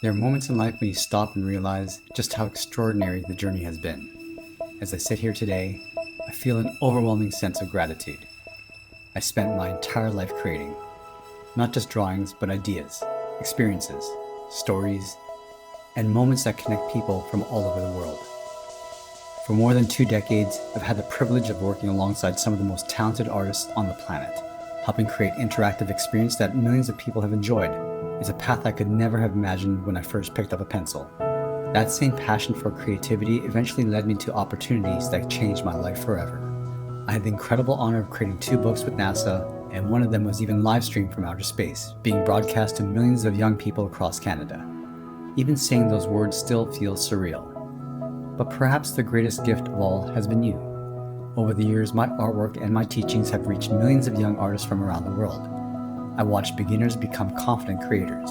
There are moments in life when you stop and realize just how extraordinary the journey has been. As I sit here today, I feel an overwhelming sense of gratitude. I spent my entire life creating, not just drawings, but ideas, experiences, stories, and moments that connect people from all over the world. For more than 2 decades, I've had the privilege of working alongside some of the most talented artists on the planet, helping create interactive experience that millions of people have enjoyed. It's a path I could never have imagined when I first picked up a pencil. That same passion for creativity eventually led me to opportunities that changed my life forever. I had the incredible honor of creating 2 books with NASA, and one of them was even live streamed from outer space, being broadcast to millions of young people across Canada. Even saying those words still feels surreal. But perhaps the greatest gift of all has been you. Over the years, my artwork and my teachings have reached millions of young artists from around the world. I watched beginners become confident creators.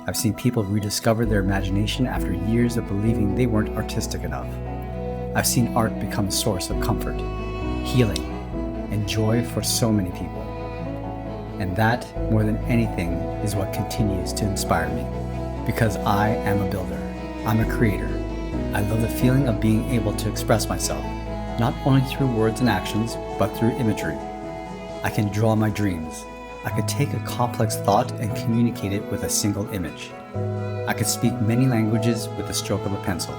I've seen people rediscover their imagination after years of believing they weren't artistic enough. I've seen art become a source of comfort, healing, and joy for so many people. And that, more than anything, is what continues to inspire me. Because I am a builder. I'm a creator. I love the feeling of being able to express myself, not only through words and actions, but through imagery. I can draw my dreams. I could take a complex thought and communicate it with a single image. I could speak many languages with the stroke of a pencil.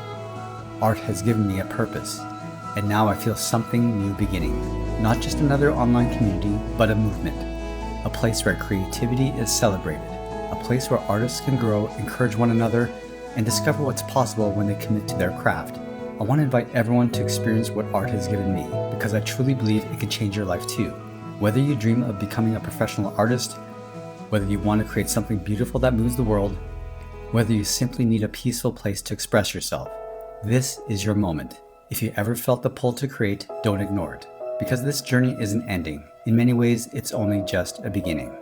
Art has given me a purpose, and now I feel something new beginning. Not just another online community, but a movement. A place where creativity is celebrated. A place where artists can grow, encourage one another, and discover what's possible when they commit to their craft. I want to invite everyone to experience what art has given me, because I truly believe it can change your life too. Whether you dream of becoming a professional artist, whether you want to create something beautiful that moves the world, whether you simply need a peaceful place to express yourself, this is your moment. If you ever felt the pull to create, don't ignore it, because this journey isn't ending. In many ways, it's only just a beginning.